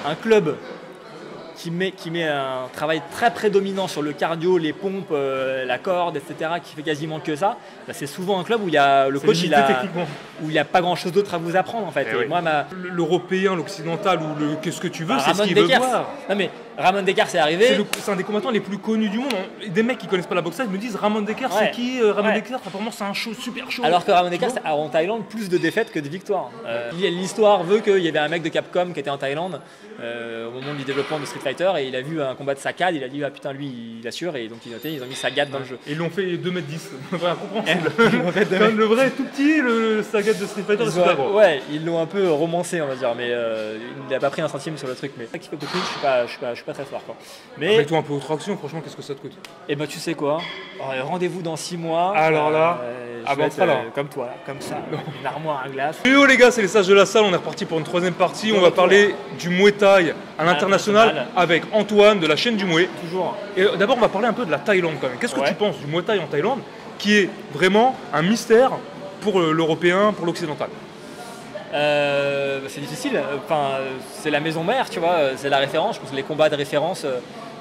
un club qui met un travail très prédominant sur le cardio, les pompes, la corde, etc., qui fait quasiment que ça, bah, c'est souvent un club où il y a le coach, où il n'y a pas grand chose d'autre à vous apprendre en fait. Et moi, l'européen, l'occidental ou qu'est-ce que tu veux, c'est ce qu'il veut voir. Non mais Ramon Dekers c'est arrivé. C'est un des combattants les plus connus du monde. Des mecs qui connaissent pas la boxe, ils me disent Ramon Dekers, c'est qui Ramon Dekers, apparemment c'est un show super chaud. Alors que Ramon Dekers a en Thaïlande plus de défaites que de victoires. L'histoire veut qu'il y avait un mec de Capcom qui était en Thaïlande au moment du développement de Street Fighter et il a vu un combat de Sagat, il a dit ah putain lui il assure et donc ils ont mis Sagat dans le jeu. Et ils l'ont fait 2m10, incompréhensible. Comme le vrai tout petit, le Sagat de Street Fighter, c'est super gros. Ouais, ils l'ont un peu romancé on va dire, mais il n'a pas pris un centime sur le truc. Mais ça qui fait que je suis pas très fort quoi. Mais mets-toi un peu autre action, franchement, qu'est-ce que ça te coûte? Et ben tu sais quoi, rendez-vous dans 6 mois. Alors là, comme toi, comme ça, une armoire à glace. Yo les gars, c'est les sages de la salle, on est reparti pour une troisième partie. On va parler du Muay Thai à l'international avec Antoine de la chaîne du Muay. Toujours. Et d'abord, on va parler un peu de la Thaïlande quand même. Qu'est-ce que tu penses du Muay Thai en Thaïlande, qui est vraiment un mystère pour l'européen, pour l'occidental? C'est difficile, enfin, c'est la maison mère, tu vois, c'est la référence. Je pense que les combats de référence,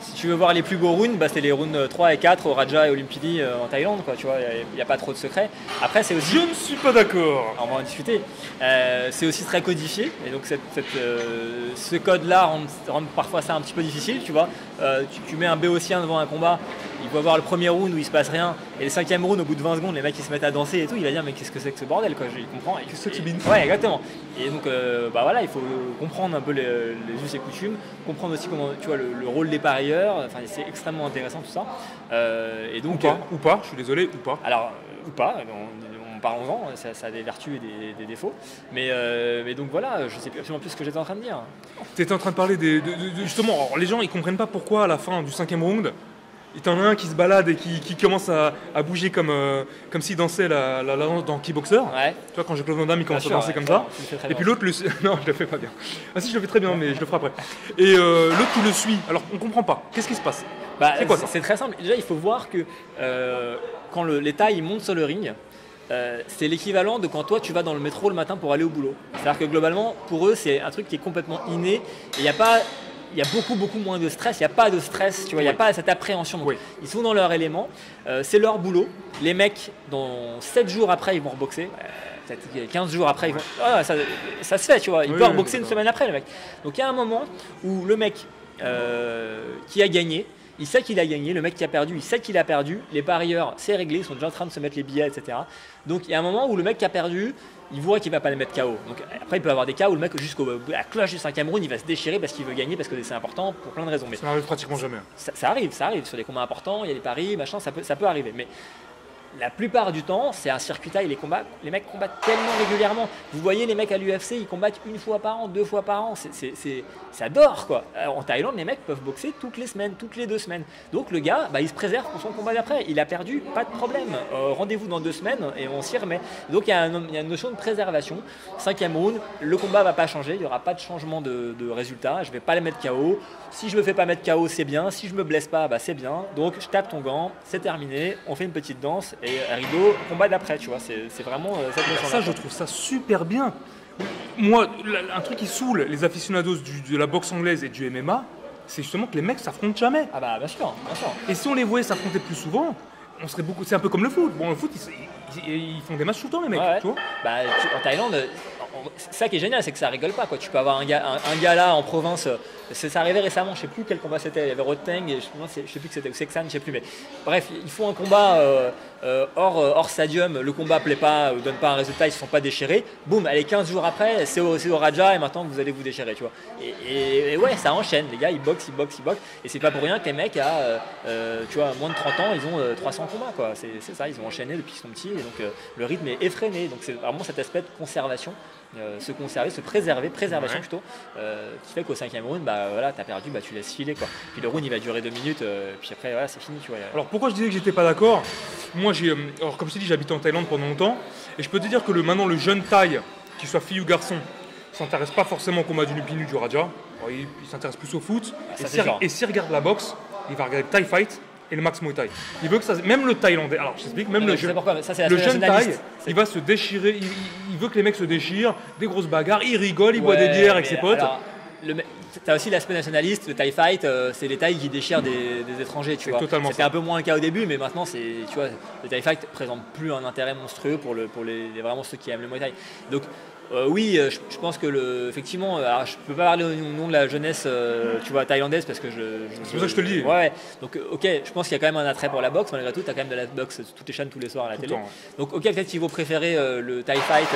si tu veux voir les plus beaux rounds, c'est les rounds 3 et 4 au Raja et au Lumpini en Thaïlande, quoi, tu vois, il n'y a pas trop de secrets. Après, c'est aussi... Je ne suis pas d'accord. On va en discuter. C'est aussi très codifié, et donc ce code-là rend parfois ça un petit peu difficile, tu vois. Tu mets un béotien devant un combat, il va voir le premier round où il se passe rien, et le 5e round, au bout de 20 secondes, les mecs ils se mettent à danser et tout, il va dire mais qu'est-ce que c'est que ce bordel, quoi, il comprend. Qu'est-ce que tu bines? Ouais, exactement. Et donc voilà, il faut comprendre un peu les us et coutumes, comprendre aussi comment, tu vois, le rôle des parieurs, enfin c'est extrêmement intéressant tout ça. Et donc, ou pas, je suis désolé, ou pas. Alors, ou pas, parlons-en, ça a des vertus et des défauts. Mais donc voilà, je sais absolument plus ce que j'étais en train de dire. Tu étais en train de parler justement, alors, les gens ils comprennent pas pourquoi à la fin du 5e round, il y en a un qui se balade et qui commence à bouger comme s'il dansait la danse dans Kickboxer. Ouais. Tu vois, quand Jean-Claude Van Damme il commence à danser comme ça. Et puis l'autre, non, je le fais pas bien. Ah si, je le fais très bien, mais je le ferai après. Et l'autre qui le suit, alors on comprend pas. Qu'est-ce qui se passe? C'est quoi ça? C'est très simple. Déjà, il faut voir que quand les Thaïs montent sur le ring, c'est l'équivalent de quand toi tu vas dans le métro le matin pour aller au boulot. C'est-à-dire que globalement, pour eux, c'est un truc qui est complètement inné. Et il y a beaucoup moins de stress, il n'y a pas de stress, tu vois, il n'y a pas cette appréhension. Donc, ils sont dans leur élément, c'est leur boulot. Les mecs, dans 7 jours après, ils vont reboxer. Peut-être 15 jours après, ils vont... ça se fait, tu vois. Il peut reboxer une semaine après, le mec. Donc il y a un moment où le mec qui a gagné, il sait qu'il a gagné, le mec qui a perdu, il sait qu'il a perdu, les parieurs, c'est réglé, ils sont déjà en train de se mettre les billets, etc. Donc il y a un moment où le mec qui a perdu, il voit qu'il ne va pas le mettre KO. Donc après, il peut y avoir des cas où le mec, jusqu'à la cloche du 5e round, il va se déchirer parce qu'il veut gagner, parce que c'est important pour plein de raisons. Mais ça n'arrive pratiquement jamais. Ça arrive sur des combats importants, il y a des paris, machin, ça peut arriver. Mais la plupart du temps, c'est un circuit taille, les mecs combattent tellement régulièrement. Vous voyez les mecs à l'UFC, ils combattent 1 fois par an, 2 fois par an. Ça dort quoi. En Thaïlande, les mecs peuvent boxer toutes les semaines, toutes les 2 semaines. Donc le gars, il se préserve pour son combat d'après. Il a perdu, pas de problème. Rendez-vous dans 2 semaines et on s'y remet. Donc il y a une notion de préservation. 5e round, le combat va pas changer, il n'y aura pas de changement de résultat. Je vais pas le mettre KO. Si je me fais pas mettre KO, c'est bien. Si je me blesse pas, c'est bien. Donc je tape ton gant, c'est terminé. On fait une petite danse. Et rideau, combat d'après, tu vois, c'est vraiment cette notion. Ça, je trouve ça super bien. Moi, un truc qui saoule les aficionados de la boxe anglaise et du MMA, c'est justement que les mecs s'affrontent jamais. Ah bah bien sûr, bien sûr. Et si on les voyait s'affronter plus souvent, on serait beaucoup. C'est un peu comme le foot. Bon, le foot, ils font des matchs tout le temps, les mecs. Ouais. Tu vois en Thaïlande, ça qui est génial, c'est que ça rigole pas, quoi. Tu peux avoir un gars là en province. Ça arrivait récemment, je sais plus quel combat c'était. Il y avait Roteng et je sais plus que c'était ou Seksan, je sais plus. Mais bref, ils font un combat hors stadium. Le combat plaît pas, donne pas un résultat, ils se sont pas déchirés. Boum, allez 15 jours après, c'est au Raja et maintenant vous allez vous déchirer, tu vois. Et ouais, ça enchaîne. Les gars, ils boxent. Et c'est pas pour rien que les mecs à tu vois, moins de 30 ans, ils ont 300 combats, quoi. C'est ça, ils ont enchaîné depuis qu'ils sont petits et donc le rythme est effréné. Donc c'est vraiment cet aspect de conservation. Se conserver, se préserver, préservation plutôt, qui fait qu'au 5e round, voilà, t'as perdu, tu laisses filer, quoi. Puis le round il va durer 2 minutes, puis après voilà, c'est fini, tu vois. Alors pourquoi je disais que j'étais pas d'accord? Moi alors comme je t'ai dit, j'habitais en Thaïlande pendant longtemps, et je peux te dire que maintenant le jeune Thaï, qu'il soit fille ou garçon, s'intéresse pas forcément au combat du Lumpini du Raja. Alors, il s'intéresse plus au foot, et s'il regarde la boxe, il va regarder le Thai Fight et le Max Muay Thai. Il veut que ça, même le Thaïlandais, alors je t'explique, même le jeune Thaï, il va se déchirer, il veut que les mecs se déchirent, des grosses bagarres, il rigole, il boit des bières avec ses potes. Alors, t'as aussi l'aspect nationaliste, le TIE Fight, c'est les tailles qui déchirent des étrangers, tu vois. C'était un peu moins le cas au début, mais maintenant, tu vois, le TIE Fight présente plus un intérêt monstrueux pour vraiment ceux qui aiment le Muay Thai. Donc, oui, je pense que effectivement, alors, je peux pas parler au nom de la jeunesse, tu vois, thaïlandaise parce que c'est pour ça que je te le dis. Ouais. Donc, ok, je pense qu'il y a quand même un attrait pour la boxe. Malgré tout, t'as quand même de la boxe toutes les chaînes tous les soirs à la télé. Donc, ok, peut-être qu'il vaut préférer le Thai Fight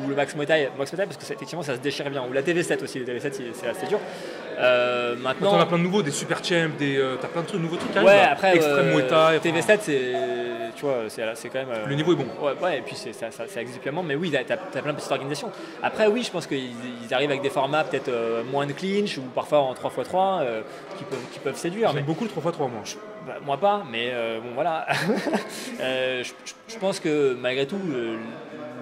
ou le Max Muay Thai, parce que effectivement, ça se déchire bien. Ou la TV7 aussi. La TV7, c'est assez dur. Maintenant, on a plein de nouveaux, des super champs, t'as plein de trucs, nouveaux trucs. Ouais, après, Extreme Muay Thai. TV7, tu vois, c'est quand même. Le niveau est bon. Ouais, et puis ça existe pleinement. Mais oui, t'as plein de petites organisations. Après, oui, je pense qu'ils arrivent avec des formats peut-être moins de clinch ou parfois en 3x3 qui peuvent séduire. J'aime beaucoup le 3x3, moi. Moi pas, mais bon, voilà. Je pense que malgré tout,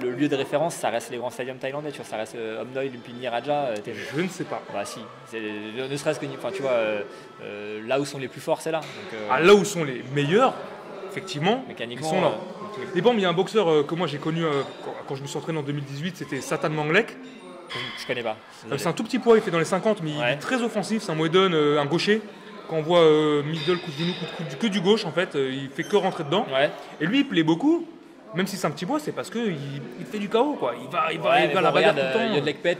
le lieu de référence, ça reste les grands stadiums thaïlandais. Tu vois, ça reste Omnoi, Lumpini, Raja. Je ne sais pas. Bah si, ne serait-ce que, enfin, tu vois, là où sont les plus forts, c'est là. Donc, là où sont les meilleurs, effectivement, mécaniquement, ils sont là. Et bon, il y a un boxeur que moi j'ai connu quand je me suis entraîné en 2018, c'était Satan Manglek. Je connais pas. C'est un tout petit poids, il fait dans les 50, mais il est très offensif. C'est un Muay-Thai, un gaucher. Quand on voit middle, coup de genou, que du gauche, en fait, il fait que rentrer dedans. Ouais. Et lui, il plaît beaucoup. Même si c'est un petit poids, c'est parce qu'il fait du KO, quoi. Il va la bagarre tout le temps. Yodlekpet,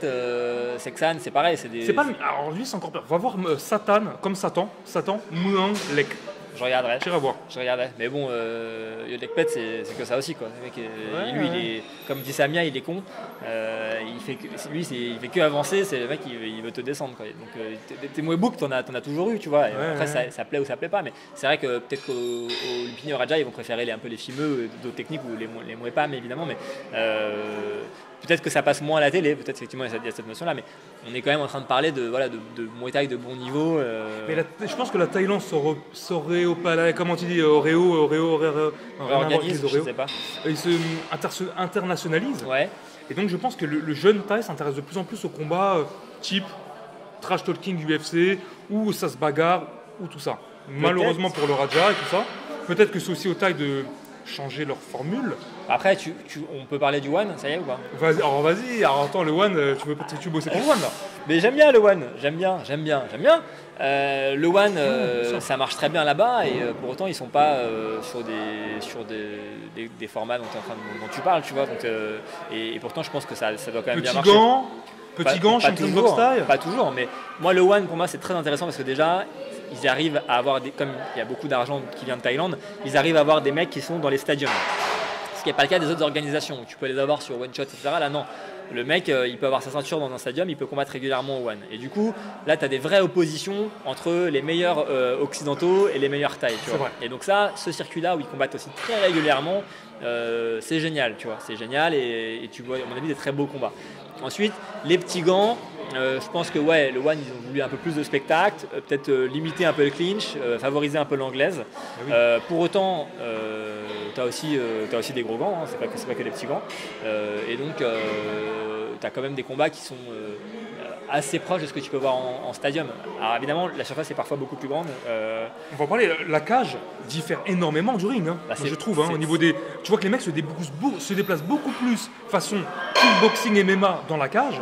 Seksan, c'est pareil. C'est pas. Alors lui, c'est encore pire. Va voir Satan, comme Satan, Manglek. Je regarderai. J'irai voir. Je regarderai. Mais bon, Yodlekpet, c'est que ça aussi, quoi. Le mec, lui, il est, comme dit Samia, il est con. Il fait que avancer. C'est le mec, il veut te descendre, quoi. Donc, tes Muay-Book, t'en as toujours eu, tu vois. Après, ça plaît ou ça plaît pas. Mais c'est vrai que peut-être qu'au Lumpini ou Raja, ils vont préférer un peu les fimeux, d'autres techniques ou les Muay-Pam, évidemment. Mais peut-être que ça passe moins à la télé, peut-être effectivement il y a cette notion-là, mais on est quand même en train de parler de Muay Thai de bon niveau. Mais je pense que la Thaïlande saurait au palais, comment tu dis, réorganise, je sais pas. Il se internationalise. Ouais. Et donc je pense que le jeune Thaï s'intéresse de plus en plus au combat type trash talking UFC, où ça se bagarre, ou tout ça. Malheureusement pour le Raja et tout ça. Peut-être que c'est aussi au Thaï de changer leur formule. Après, on peut parler du One, ça y est ou pas? Vas-y, attends, le One, tu veux bosser pour le One là? Mais j'aime bien le One, j'aime bien. Le One, ça marche très bien là-bas et pour autant ils sont pas sur des formats dont tu parles, tu vois. Donc, et pourtant je pense que ça doit quand même bien marcher. Petit gant, champion de boxe style. Pas toujours, mais moi le One pour moi c'est très intéressant parce que déjà ils arrivent à avoir comme il y a beaucoup d'argent qui vient de Thaïlande, ils arrivent à avoir des mecs qui sont dans les stadiums. Ce qui n'est pas le cas des autres organisations où tu peux les avoir sur One Shot, etc. Là non, le mec il peut avoir sa ceinture dans un stadium, il peut combattre régulièrement au One. Et du coup là tu as des vraies oppositions entre les meilleurs occidentaux et les meilleurs Thaïs. Et donc ça, ce circuit-là où ils combattent aussi très régulièrement, c'est génial, tu vois. C'est génial et tu vois à mon avis des très beaux combats. Ensuite, les petits gants, je pense que le One, ils ont voulu un peu plus de spectacle, peut-être limiter un peu le clinch, favoriser un peu l'anglaise. Oui. Pour autant, tu as aussi des gros gants, hein, c'est pas que les petits gants. Et donc, tu as quand même des combats qui sont assez proches de ce que tu peux voir en stadium. Alors évidemment, la surface est parfois beaucoup plus grande. On va en parler, la cage diffère énormément du ring, hein. Moi, je trouve, au niveau des... Tu vois que les mecs se déplacent beaucoup plus façon kickboxing MMA dans la cage.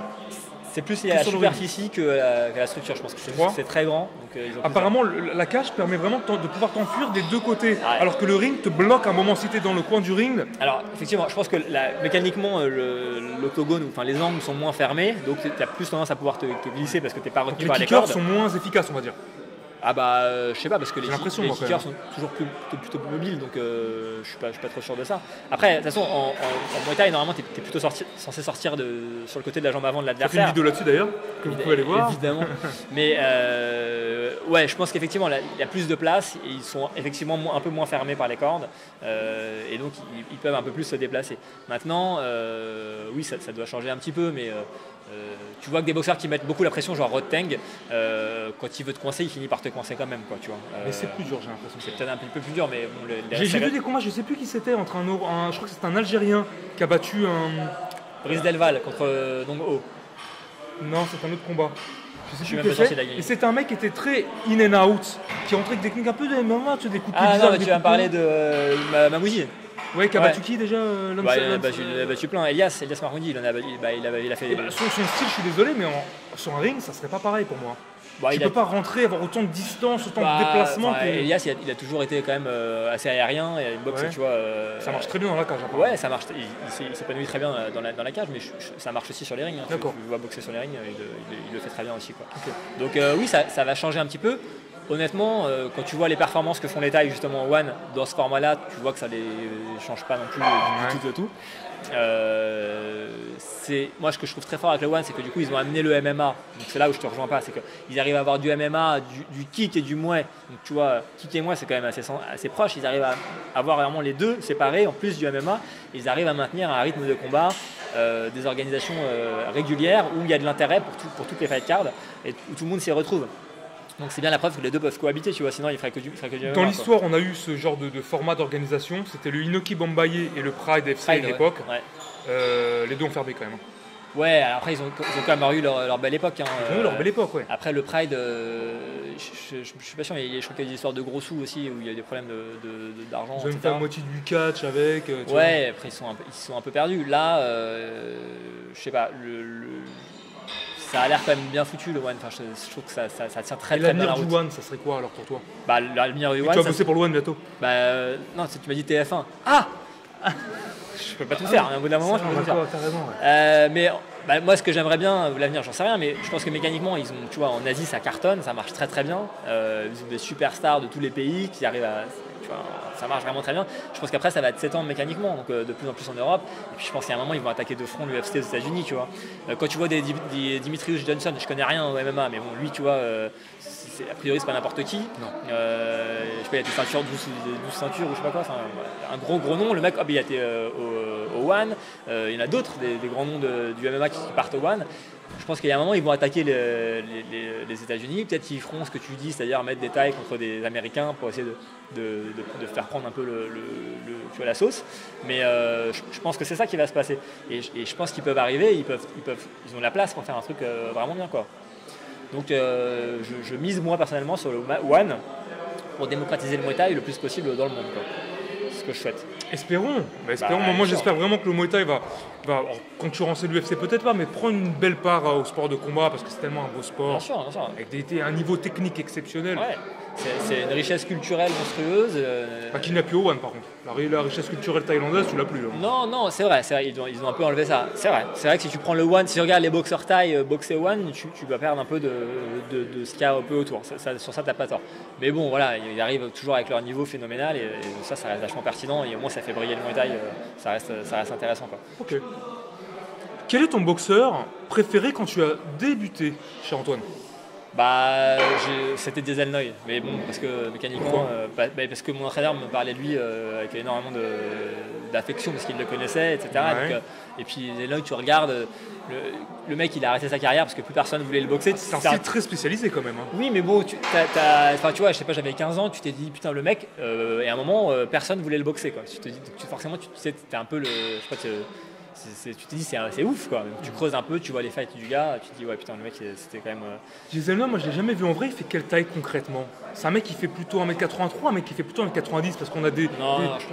C'est plus la superficie que la structure, je pense que c'est très grand. Donc, apparemment, la cage permet vraiment de pouvoir t'enfuir des deux côtés, alors que le ring te bloque un moment si tu es dans le coin du ring. Alors, effectivement, je pense que mécaniquement, l'octogone, enfin les angles sont moins fermés, donc tu as plus tendance à pouvoir te glisser parce que tu n'es pas retenu par les cordes. Les kickers sont moins efficaces, on va dire. Ah bah je sais pas parce que les kickers sont toujours plutôt plus mobiles donc je suis pas trop sûr de ça. Après de toute façon en Muay Thai normalement t'es plutôt censé sortir sur le côté de la jambe avant de l'adversaire. Il y a une vidéo là-dessus d'ailleurs que vous pouvez aller voir. Évidemment. Mais je pense qu'effectivement il y a plus de place et ils sont effectivement un peu moins fermés par les cordes et donc ils peuvent un peu plus se déplacer. Maintenant oui ça doit changer un petit peu mais tu vois que des boxeurs qui mettent beaucoup la pression, genre Rod Teng, quand il veut te coincer, il finit par te coincer quand même, quoi, tu vois. Mais c'est plus dur, j'ai l'impression. C'est peut-être un peu plus dur, mais bon, j'ai vu des combats, je sais plus qui c'était, entre je crois que c'était un Algérien qui a battu un... Brice Delval contre Dong Ho. Non, c'est un autre combat. Je suis même pas sûr s'il a gagné. Et c'était un mec qui était très in and out, qui rentrait avec des techniques un peu de MMA, tu sais, des coups de pied bizarres. Ah non, mais tu vas me parler de Mamouzi. Ouais, qui a battu qui déjà l'homme il a battu plein. Elias Marcondi, il a fait. Son style, je suis désolé, mais sur un ring, ça serait pas pareil pour moi. Tu peux pas rentrer, avoir autant de distance, autant de déplacement. Elias, il a toujours été quand même assez aérien. Il a une boxe, tu vois. Ça marche très bien dans la cage. Ouais, ça marche. Il s'épanouit très bien dans la cage, mais ça marche aussi sur les rings. D'accord. Tu vois boxer sur les rings, il le fait très bien aussi, quoi. Okay. Donc oui, ça va changer un petit peu. Honnêtement, quand tu vois les performances que font les tailles justement One dans ce format-là, tu vois que ça les change pas non plus du tout. Moi, ce que je trouve très fort avec le One, c'est que du coup, ils ont amené le MMA. Donc c'est là où je te rejoins pas, c'est qu'ils arrivent à avoir du MMA, du kick et du muay. Donc tu vois, kick et muay, c'est quand même assez proche. Ils arrivent à avoir vraiment les deux séparés, en plus du MMA. Ils arrivent à maintenir un rythme de combat, des organisations régulières où il y a de l'intérêt pour toutes les fight cards et où tout le monde s'y retrouve. Donc c'est bien la preuve que les deux peuvent cohabiter, tu vois, sinon il ferait que du MMA. Dans l'histoire, on a eu ce genre de format d'organisation, c'était le Inoki Bambaye et le Pride FC à l'époque. Ouais. Les deux ont fermé quand même. Ouais, alors après ils ont quand même eu leur belle époque. Ils ont eu leur belle époque, ouais. Après le Pride, je suis pas sûr, mais je crois qu'il y a des histoires de gros sous aussi, où il y a des problèmes d'argent. Ils ont fait la moitié du catch avec. Ouais, après ils sont un peu perdus. Là, je sais pas, ça a l'air quand même bien foutu le One, enfin, je trouve que ça tient très bien la route. L'avenir du One, ça serait quoi alors pour toi? L'avenir du One. Tu vas bosser pour le One bientôt? Non, tu m'as dit TF1. Je peux pas tout faire, au bout d'un moment je peux tout faire. T'as raison, ouais. Mais moi ce que j'aimerais bien, l'avenir j'en sais rien, mais je pense que mécaniquement, tu vois, en Asie ça cartonne, ça marche très très bien. Ils ont des superstars de tous les pays qui arrivent à. Tu vois, ça marche vraiment très bien. Je pense qu'après ça va s'étendre mécaniquement, donc de plus en plus en Europe. Et puis je pense qu'à un moment ils vont attaquer de front l'UFC aux États-Unis, tu vois. Quand tu vois des Dimitrius Johnson, je connais rien au MMA, mais bon, lui, tu vois, a priori c'est pas n'importe qui. Non. Je sais pas, il y a des ceintures, 12 ceintures ou je sais pas quoi. Enfin, un gros nom. Le mec, il a été au One. Il y en a d'autres, des grands noms du MMA qui partent au One. Je pense qu'il y a un moment, ils vont attaquer les États-Unis. Peut-être qu'ils feront ce que tu dis, c'est-à-dire mettre des tailles contre des Américains pour essayer de faire prendre un peu tu vois, la sauce. Mais je pense que c'est ça qui va se passer. Et je pense qu'ils peuvent arriver, ils ont la place pour faire un truc vraiment bien, quoi. Donc je mise moi personnellement sur le One pour démocratiser le Muay Thai le plus possible dans le monde, quoi. C'est ce que je souhaite. Espérons. Moi j'espère vraiment que le Muay Thai va concurrencer l'UFC, peut-être pas, mais prendre une belle part au sport de combat parce que c'est tellement un beau sport. Bien sûr. Avec un niveau technique exceptionnel. Ouais. C'est une richesse culturelle monstrueuse. Qu'il n'y a plus au One par contre. La richesse culturelle thaïlandaise, tu l'as plus. Non, c'est vrai, ils ont un peu enlevé ça. C'est vrai que si tu prends le One, si tu regardes les boxeurs thaï boxer One, tu vas perdre un peu de ce qu'il y a un peu autour. Sur ça, t'as pas tort. Mais bon, voilà, ils arrivent toujours avec leur niveau phénoménal et ça reste vachement pertinent et au moins ça fait briller le Muay Thai, ça reste intéressant, quoi. Ok. Quel est ton boxeur préféré quand tu as débuté chez Antoine? C'était Diesel Noy, mais bon, parce que mécaniquement, parce que mon entraîneur me parlait de lui avec énormément d'affection, parce qu'il le connaissait, etc. Ouais. Donc, et puis Diesel Noy, tu regardes, le mec il a arrêté sa carrière parce que plus personne voulait le boxer. C'est un style très spécialisé quand même. Oui, mais bon, tu vois, je sais pas, j'avais 15 ans, tu t'es dit, putain, le mec, et à un moment, personne voulait le boxer, quoi. Tu te dis, forcément, tu sais, t'es un peu le. Je sais pas, tu te dis c'est ouf, quoi. Tu creuses un peu, tu vois les fights du gars, tu te dis ouais putain le mec c'était quand même. Gisèle, moi je l'ai jamais vu en vrai, il fait quelle taille concrètement? C'est un mec qui fait plutôt 1m83, un mec qui fait plutôt 1m90 parce qu'on a des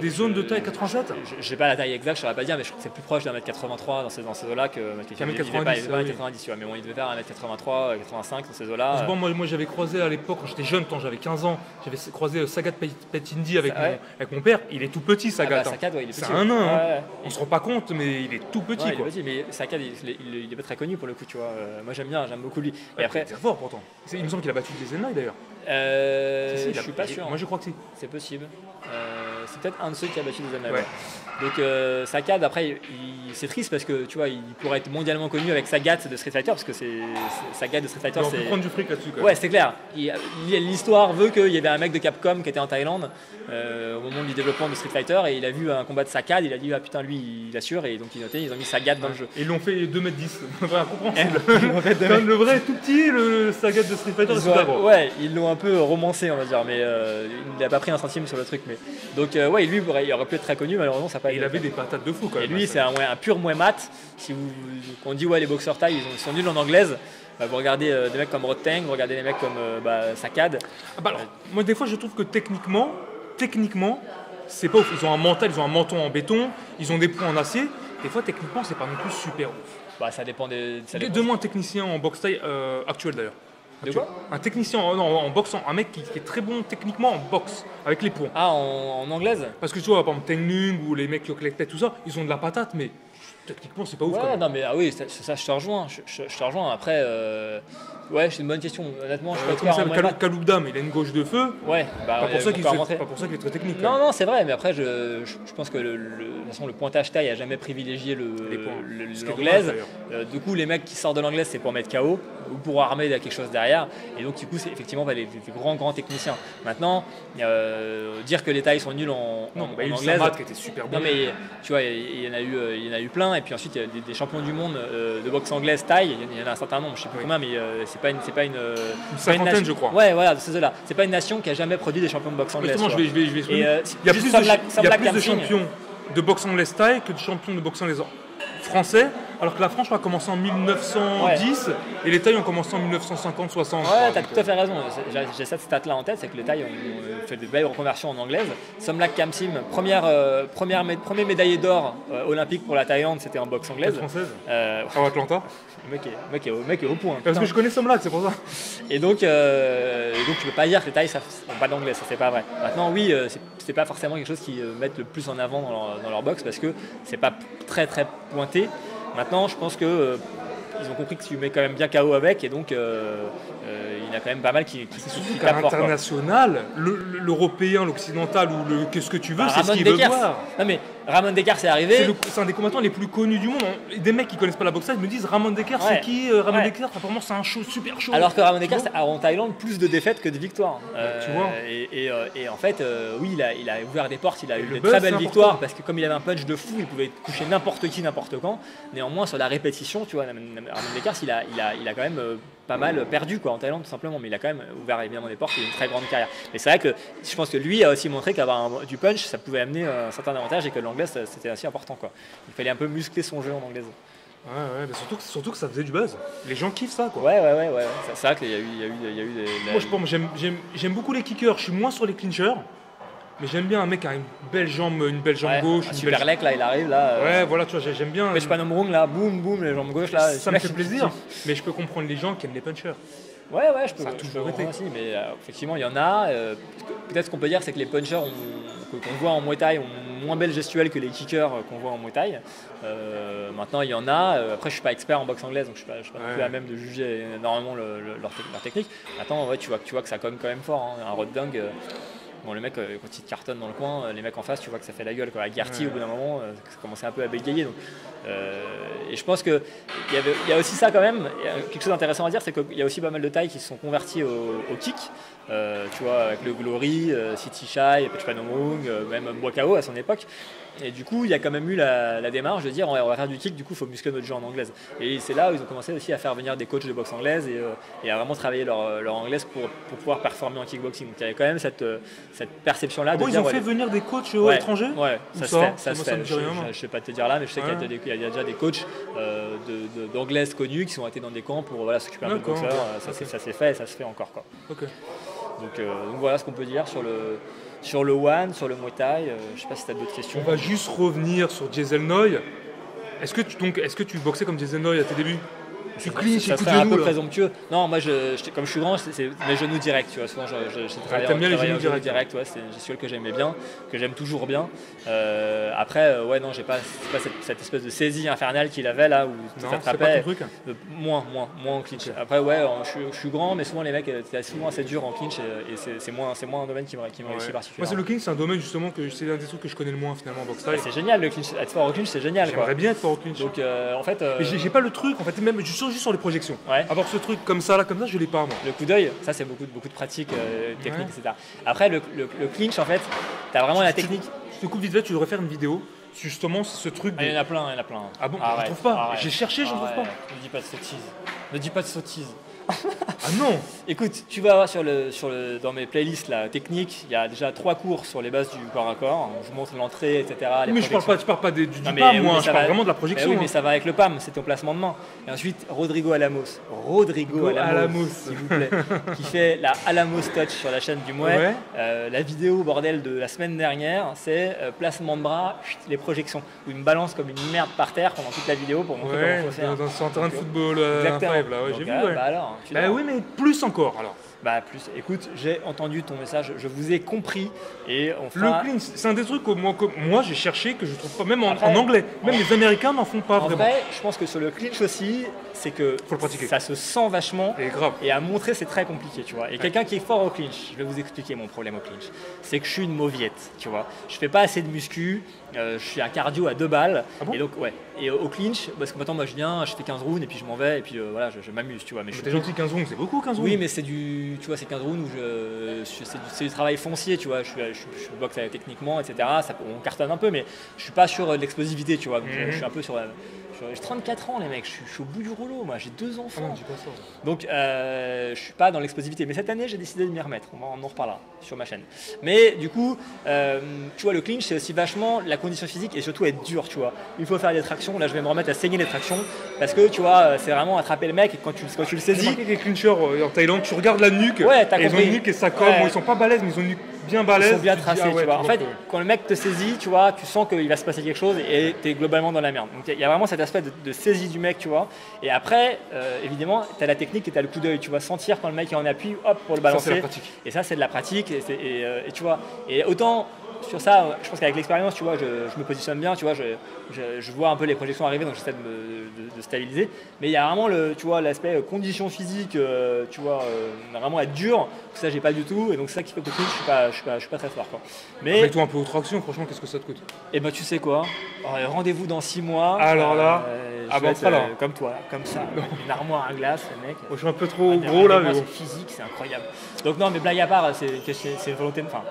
zones de taille 87. J'ai pas la taille exacte, je saurais pas dire, mais je crois que c'est plus proche d'un 1m83 dans ces eaux-là que 1m90. Il 90, tu vois, mais bon il devait faire 1m83, 85 dans ces eaux-là. Moi j'avais croisé à l'époque quand j'étais jeune, quand j'avais 15 ans, j'avais croisé Sagat Petindi avec mon père, il est tout petit Sagat. Sagat, ouais, il est petit. C'est un nain, on se rend pas compte mais il est tout petit, quoi. Petit, mais Sagat il est pas très connu pour le coup, tu vois. Moi j'aime beaucoup lui. Et après c'est fort pourtant. Il me semble qu'il a battu des Enai d'ailleurs. Je suis pas sûr. Moi je crois que si. C'est possible. C'est peut-être un de ceux qui a battu des Enai. Ouais. Donc Sagat, après, c'est triste parce que tu vois, il pourrait être mondialement connu avec Sagat de Street Fighter parce que Sagat de Street Fighter. On peut prendre du fric là-dessus. Ouais, c'est clair. L'histoire veut qu'il y avait un mec de Capcom qui était en Thaïlande au moment du développement de Street Fighter et il a vu un combat de Sagat, il a dit ah putain lui il assure et donc ils ont mis Sagat dans le jeu. Et ils l'ont fait 2m10, incompréhensible. Comme le vrai tout petit, le Sagat de Street Fighter. Ouais, ils l'ont un peu romancé on va dire, mais il n'a pas pris un centime sur le truc. Mais donc lui il aurait pu être très connu, malheureusement ça n'a pas. Il avait des patates de fou quand même. Et lui c'est un pur Muay mat. Si on dit les boxeurs thaï ils sont nuls en anglaise. Vous regardez des mecs comme Roteng, vous regardez des mecs comme Sakad. Alors, moi des fois je trouve que techniquement c'est pas ouf. Ils ont un mental, ils ont un menton en béton, ils ont des points en acier. Des fois, techniquement, c'est pas non plus super ouf. Bah, ça dépend des. Donne-moi un technicien en boxe taille actuel d'ailleurs. De quoi? Un technicien en boxe, un mec qui est très bon techniquement en boxe, avec les points. Ah, en anglaise? Parce que tu vois, par exemple, Teng Lung ou les mecs qui ont collecté tout ça, ils ont de la patate, mais techniquement, c'est pas ouf. Ouais, non, mais ah oui, ça je te rejoins. Je te rejoins. Après, ouais, c'est une bonne question. Honnêtement, je préfère en moins. Kaloubdam, il a une gauche de feu. Ouais, bah, pas pour ça qu'il est très technique. Non, non, c'est vrai, mais après, je pense que de toute façon, le pointage taille a jamais privilégié l'anglaise. Du coup, les mecs qui sortent de l'anglaise, c'est pour mettre KO ou pour armer quelque chose derrière. Et donc, du coup, c'est effectivement les grands techniciens. Maintenant, dire que les tailles sont nuls en anglaise. Samat qui était super bon. Non, mais tu vois, il y en a eu plein. Et puis ensuite, il y a des champions du monde de boxe anglaise taille. Il y en a un certain nombre, je sais plus combien, mais c'est pas une cinquantaine, je crois. Ouais, voilà, c'est ceux-là. C'est pas une nation qui a jamais produit des champions de boxe anglaise. Justement, je vais expliquer. Il y a plus de champions de boxe anglaise taille que de champions de boxe anglaise français, alors que la France a commencé en 1910 et les tailles ont commencé en 1950-60. Ouais, t'as tout à fait raison. J'ai cette stat-là en tête, c'est que les tailles ont fait de belles reconversions en anglaise. Somlak Kamsim, premier médaillé d'or olympique pour la Thaïlande, c'était en boxe anglaise. Française à Atlanta. Le mec est au point. Parce que je connais Somlak, c'est pour ça. Et donc tu peux pas dire que les tailles n'ont pas d'anglais, ça c'est pas vrai. Maintenant, oui, c'est pas forcément quelque chose qu'ils mettent le plus en avant dans leur boxe parce que c'est pas très pointé. Maintenant, je pense que ils ont compris que tu mets quand même bien KO avec et donc il y en a quand même pas mal qui tapent fort. L'international, l'européen, l'occidental ou qu'est-ce que tu veux, c'est ce qu'il veut voir. Non mais Ramon Dekar c'est arrivé. C'est un des combattants les plus connus du monde. Des mecs qui connaissent pas la boxe, ils me disent Ramon Dekar, c'est qui Ramon Dekar, apparemment c'est un show super chaud. Alors que Ramon Dekar a en Thaïlande plus de défaites que de victoires. Tu vois. Et en fait, oui, il a ouvert des portes, il a eu de très belles victoires parce que comme il avait un punch de fou, il pouvait coucher n'importe qui, n'importe quand. Néanmoins, sur la répétition, tu vois, Ramon Dekar, il a quand même pas mal perdu en Thaïlande tout simplement, mais il a quand même ouvert évidemment des portes, il a une très grande carrière. Mais c'est vrai que je pense que lui a aussi montré qu'avoir du punch, ça pouvait amener un certain avantage et que l'anglaise c'était assez important quoi. Il fallait un peu muscler son jeu en anglaise. Ouais, mais surtout que ça faisait du buzz. Les gens kiffent ça quoi. Ouais. C'est vrai qu'il y a eu des. Moi j'aime beaucoup les kickers, je suis moins sur les clinchers. Mais j'aime bien un mec qui a une belle jambe gauche. Un super lec là, il arrive là. Ouais, voilà, tu vois, j'aime bien. Pechpanomrung là, boum, les jambes gauche là. Ça me fait plaisir. Mais je peux comprendre les gens qui aiment les punchers. Ouais, je peux comprendre aussi, mais effectivement, il y en a. Peut-être ce qu'on peut dire, c'est que les punchers qu'on voit en Muay Thai ont moins belle gestuelle que les kickers qu'on voit en Muay Thai. Maintenant, il y en a. Après, je suis pas expert en boxe anglaise, donc je suis pas non plus à même de juger énormément leur technique. Maintenant, tu vois que ça cogne quand même fort. Hein. Un Rod Dunk. Bon, le mec, quand il cartonne dans le coin, les mecs en face, tu vois que ça fait la gueule. Quoi. Garty, au bout d'un moment, ça commençait un peu à bégayer. Donc, et je pense qu'il y a aussi ça quand même. Quelque chose d'intéressant à dire, c'est qu'il y a aussi pas mal de tailles qui se sont convertis au kick. Tu vois, avec le Glory, City Shy, Pechpanomrung, même Boakao à son époque. Et du coup, il y a quand même eu la démarche de dire on va faire du kick, du coup, il faut muscler notre jeu en anglaise. Et c'est là où ils ont commencé aussi à faire venir des coachs de boxe anglaise et à vraiment travailler leur anglaise pour pouvoir performer en kickboxing. Donc il y avait quand même cette perception-là. Ils ont fait venir des coachs étrangers. Ouais, ça se fait. Je ne sais pas te dire là, mais je sais qu'il y a déjà des coachs d'anglaise connus qui sont été dans des camps pour s'occuper un peu de boxeurs. Ça s'est fait et ça se fait encore. Quoi. Okay. Donc voilà ce qu'on peut dire sur le One, sur le Muay Thai. Je ne sais pas si tu as d'autres questions. On va juste revenir sur Jason Noy. Est-ce que tu boxais comme Jason Noy à tes débuts? Tu clinches et coups de genoux, un peu là. Présomptueux. Non, moi, comme je suis grand, c'est mes genoux directs. Tu vois. Souvent, t'aimes bien les genoux directs. Ouais, c'est une gestuelle que j'aimais bien, que j'aime toujours bien. Après, non, j'ai pas cette espèce de saisie infernale qu'il avait là où ça t'attrapait. Moins en clinch. Okay. Après, je suis grand, mais souvent les mecs étaient souvent assez durs en clinch et c'est moins un domaine qui me réussit particulièrement. Moi, c'est le clinch, c'est un domaine justement que c'est un des trucs que je connais le moins finalement en boxe thaï. C'est génial le clinch. Être fort au clinch, c'est génial. J'aimerais bien être fort au clinch. Donc en fait, mais j'ai pas le truc. En fait, même juste sur les projections. Ouais. Avoir ce truc comme ça, je l'ai pas moi. Le coup d'œil, ça c'est beaucoup de pratiques techniques, etc. Après le clinch, en fait, t'as vraiment la technique. Je te coupe vite fait, tu devrais faire une vidéo. Justement, ce truc. Il y en a plein. Ah bon, je trouve pas. J'ai cherché, je trouve pas. Ne dis pas de sottises. Ah non. Écoute, tu vas voir dans mes playlists là, techniques, il y a déjà 3 cours sur les bases du corps à corps. Je vous montre l'entrée, etc. les Mais je parle projections. pas du Non, mais PAM, oui, moi, mais je ça parle va- vraiment de la projection. Oui, mais hein. ça va avec le PAM, c'est ton placement de main. Et ensuite, Rodrigo Alamos. Rodrigo Alamos, s'il vous plaît, qui fait la Alamos Touch sur la chaîne du Mouet. Ouais. La vidéo, bordel, de la semaine dernière, c'est placement de bras, les projections. Où il me balance comme une merde par terre pendant toute la vidéo pour montrer Ouais, comment il faut faire. dans un terrain de football Exactement. incroyable, là, ouais, Donc, j'ai vu. ah, Ouais. bah alors, tu Bah vois. oui, mais plus encore alors. Bah plus, écoute, j'ai entendu ton message, je vous ai compris et on Le fera... clinch, c'est un des trucs que moi j'ai cherché, que je trouve pas, même en Après, anglais. Même les Américains n'en font pas En vraiment. vrai, je pense que sur le clinch aussi, c'est que Faut le pratiquer. ça se sent vachement Et grave. et à montrer c'est très compliqué, tu vois. Et quelqu'un qui est fort au clinch, je vais vous expliquer mon problème au clinch, c'est que je suis une mauviette, tu vois. Je fais pas assez de muscu, je suis un cardio à 2 balles, Ah bon et donc ouais. Et au clinch, parce que maintenant moi je viens, je fais 15 rounds et puis je m'en vais et puis voilà, je m'amuse, tu vois. Mais je suis T'es gentil, 15 rounds, c'est beaucoup 15 rounds. Oui, mais c'est du, tu vois, c'est 15 rounds où c'est du travail foncier, tu vois. Je boxe techniquement, etc. On cartonne un peu, mais je suis pas sur de l'explosivité, tu vois. Donc, je suis un peu j'ai 34 ans, les mecs. Je suis au bout du rouleau, moi. J'ai 2 Ah enfants. non, dis pas ça. Donc, je suis pas dans l'explosivité. Mais cette année, j'ai décidé de m'y remettre. On en reparlera sur ma chaîne. Mais du coup, tu vois, le clinch, c'est aussi vachement la condition physique et surtout être dur, tu vois. Il faut faire des tractions. Là, je vais me remettre à saigner les tractions parce que, tu vois, c'est vraiment attraper le mec et quand tu le J'ai saisis. remarqué que les clinchers en Thaïlande, tu regardes la nuque, Ouais, t'as et ils ont compris. une nuque et ça colle. Ouais. Bon, ils sont pas balèzes, mais ils ont une nuque bien balèze. Ils sont bien Tu te dis, tracés, ah ouais, tu vois. En fait, que- quand le mec te saisit, tu vois, tu sens qu'il va se passer quelque chose et tu es globalement dans la merde. Donc il y a vraiment cet aspect de saisie du mec, tu vois. Et après, évidemment, tu as la technique et tu as le coup d'œil, tu vois, sentir quand le mec est en appui, hop, pour le Ça, c'est balancer. la pratique. Et ça, c'est de la pratique. Et tu vois, et autant sur ça, je pense qu'avec l'expérience, tu vois, je me positionne bien, tu vois, je vois un peu les projections arriver, donc j'essaie de stabiliser. Mais il y a vraiment tu vois, l'aspect condition physique, tu vois, vraiment être dur. Ça, j'ai pas du tout. Et donc c'est ça qui fait que le clinch, je suis pas très fort, quoi. Mais Mets-toi un peu aux tractions, franchement, qu'est-ce que ça te coûte? et ben tu sais quoi, rendez-vous dans 6 mois. Alors là, je vais on être, sera là. comme toi, comme ça, une armoire à glace, le mec. Moi, je suis un peu trop Ah, gros là, moi, mais bon. c'est physique, c'est incroyable. Donc non, mais blague à part, c'est volonté. Enfin,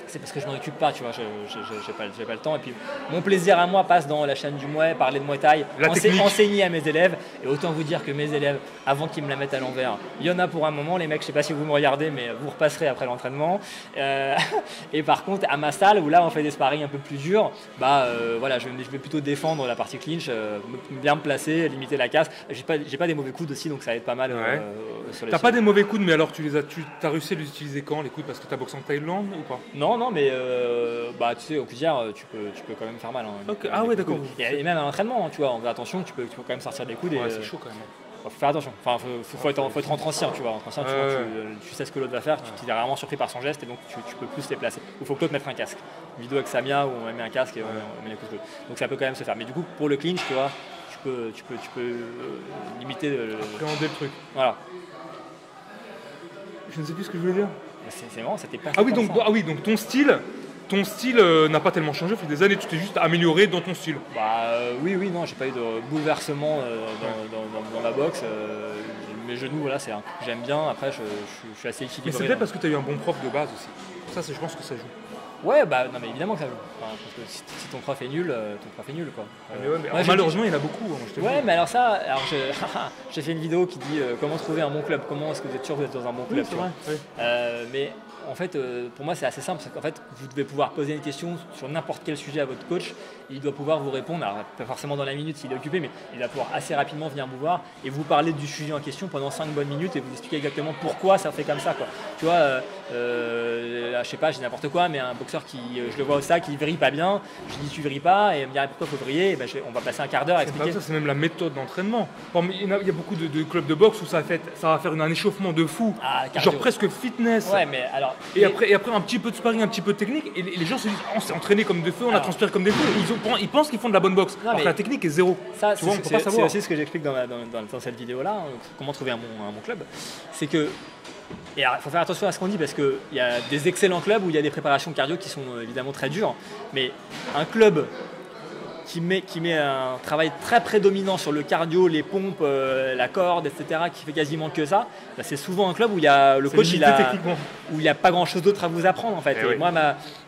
c'est parce que je m'en occupe pas, tu vois. J'ai pas le temps. Et puis mon plaisir à moi passe dans la chaîne du Mouet, parler de Muay Thai, La technique. enseigner à mes élèves. Et autant vous dire que mes élèves, avant qu'ils me la mettent à l'envers, il y en a pour un moment, les mecs. Je sais pas si vous me regardez, mais vous repasserez après l'entraînement. Et par contre, à ma salle où là on fait des sparring un peu plus durs, voilà, je vais plutôt défendre la partie clinch, bien me placer, limiter la casse. J'ai pas des mauvais coudes aussi, donc ça aide pas mal Ouais. sur les. T'as pas des mauvais coudes, mais alors tu as réussi à les utiliser quand, les coudes? Parce que t'as boxé en Thaïlande ou pas? Non, mais tu sais, au cuillère, tu peux quand même faire mal. Hein, Ok. Ah ouais, d'accord. Et même à l'entraînement, hein, tu vois, on fait attention, tu peux quand même sortir des coudes. Ouais, et, c'est chaud quand même. faut faire attention. Enfin, faut être entre anciens, tu vois. Entre anciens, tu sais ce que l'autre va faire, tu es rarement surpris par son geste et donc tu peux plus les placer. Ou faut que l'autre mette un casque. Une vidéo avec Samia où on met un casque et on met les coups de coude. Donc ça peut quand même se faire. Mais du coup, pour le clinch, tu vois, tu peux limiter Appréhender le truc. Voilà. Je ne sais plus ce que je voulais dire. C'est marrant, ça t'est pas. Ah oui, donc ton style n'a pas tellement changé au fil des années, tu t'es juste amélioré dans ton style. Oui, non, j'ai pas eu de bouleversement dans la boxe. Mes genoux, voilà, j'aime bien. Après, je suis assez Mais équilibré. c'est peut-être parce que tu as eu un bon prof de base aussi. Ça, je pense que ça joue. Ouais, non, mais évidemment que ça joue. Enfin, parce que si ton prof est nul, quoi. Mais ouais, mais moi, malheureusement, il y en a beaucoup. Hein, je te Ouais, jure. mais alors j'ai fait une vidéo qui dit comment trouver un bon club, comment est-ce que vous êtes sûr que vous êtes dans un bon club. Oui, c'est vrai. Oui. Mais en fait, pour moi, c'est assez simple. C'est qu'en fait, vous devez pouvoir poser une question sur n'importe quel sujet à votre coach. Il doit pouvoir vous répondre, alors pas forcément dans la minute s'il est occupé, mais il va pouvoir assez rapidement venir vous voir et vous parler du sujet en question pendant 5 bonnes minutes et vous expliquer exactement pourquoi ça fait comme ça, quoi. Tu vois, je sais pas, j'ai n'importe quoi, mais un boxeur je le vois au sac, il vrille pas bien, je lui dis tu vrilles pas, et il me dit pourquoi faut vriller, et on va passer un quart d'heure à C'est pas expliquer. ça, c'est même la méthode d'entraînement. Bon, mais il y a beaucoup de clubs de boxe où ça va faire un échauffement de fou, Cardio. genre presque fitness. Ouais, mais alors. Et après un petit peu de sparring, un petit peu de technique, et les gens se disent on s'est entraîné comme des feux, on a transpiré comme des feux. Ils pensent qu'ils font de la bonne boxe. Alors que la technique est zéro. Ça, tu vois, on peut pas c'est savoir. aussi ce que j'explique dans cette vidéo-là, comment trouver un bon club. C'est que. Et il faut faire attention à ce qu'on dit parce qu'il y a des excellents clubs où il y a des préparations cardio qui sont évidemment très dures. Mais un club qui met un travail très prédominant sur le cardio, les pompes, la corde, etc., qui fait quasiment que ça, bah, c'est souvent un club où le coach où il n'y a pas grand chose d'autre à vous apprendre en fait. Et moi,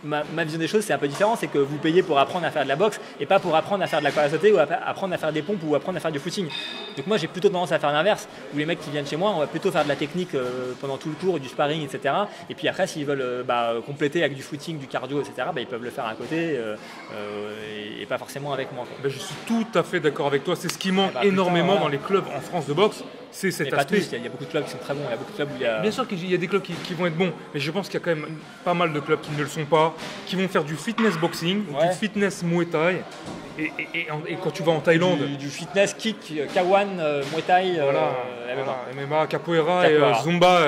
ma vision des choses, c'est un peu différent, c'est que vous payez pour apprendre à faire de la boxe et pas pour apprendre à faire de la corde à sauter ou apprendre à faire des pompes ou apprendre à faire du footing. Donc moi, j'ai plutôt tendance à faire l'inverse, où les mecs qui viennent chez moi, on va plutôt faire de la technique pendant tout le tour, du sparring, etc. Et puis après, s'ils veulent compléter avec du footing, du cardio, etc., bah, ils peuvent le faire à côté et pas forcément avec moi. Ben, je suis tout à fait d'accord avec toi. C'est ce qui manque énormément dans les clubs en France de boxe. C'est cet aspect. Il y a beaucoup de clubs qui sont très bons. Il y a beaucoup de clubs où il y a... Bien sûr qu'il y a des clubs qui vont être bons, mais je pense qu'il y a quand même pas mal de clubs qui ne le sont pas, qui vont faire du fitness boxing, du fitness muay thai. Et quand tu vas en Thaïlande. Du fitness kick, K1, muay thai, MMA, capoeira et zumba.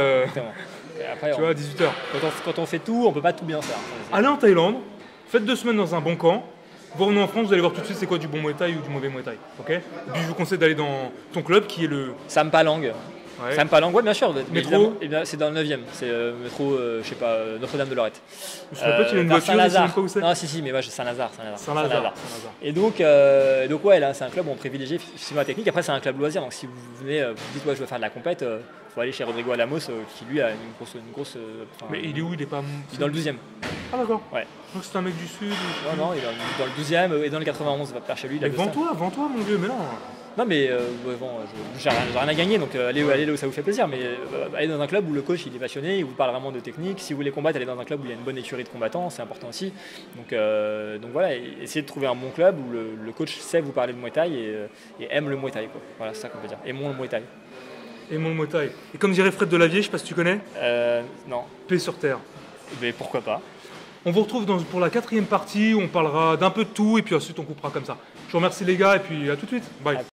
Après, tu vois, à 18h. Quand on fait tout, on peut pas tout bien faire. Allez en Thaïlande, faites 2 semaines dans un bon camp. Vous revenez en France, vous allez voir tout de suite c'est quoi du bon Muay Thai ou du mauvais Muay Thai. Okay, et puis je vous conseille d'aller dans ton club qui est le Sampalang. Sampalang, ouais, bien sûr. Métro. C'est dans le 9e. C'est métro, je sais pas, Notre-Dame-de-Lorette. Je sais pas, tu as une voiture, je sais pas où c'est. Non, si, mais moi, Saint-Lazare. Saint-Lazare. Et donc ouais, là, c'est un club où on privilégie effectivement la technique. Après, c'est un club loisir. Donc, si vous venez, vous dites, ouais, je veux faire de la compète, faut aller chez Rodrigo Alamos, qui lui a une grosse. Mais il est où? Il est pas. Il est dans le 12e. Ah, d'accord. Ouais. Donc, c'est un mec du Sud. Non, il est dans le 12e et dans le 91, va faire chez lui. Mais vends-toi, mon vieux, mais non. Non mais bon, j'ai rien à gagner, donc allez là où ça vous fait plaisir, mais allez dans un club où le coach il est passionné, il vous parle vraiment de technique. Si vous voulez combattre, allez dans un club où il y a une bonne écurie de combattants, c'est important aussi. Donc voilà, essayez de trouver un bon club où le coach sait vous parler de Muay Thai et aime le Muay Thai, quoi. Voilà, c'est ça qu'on peut dire. Aimons le Muay Thai. Aimons le Muay Thai. Et comme dirait Fred Delavier, je sais pas si tu connais. Non. Paix sur terre. Mais pourquoi pas. On vous retrouve pour la 4e partie où on parlera d'un peu de tout et puis ensuite on coupera comme ça. Je vous remercie les gars et puis à tout de suite. Bye.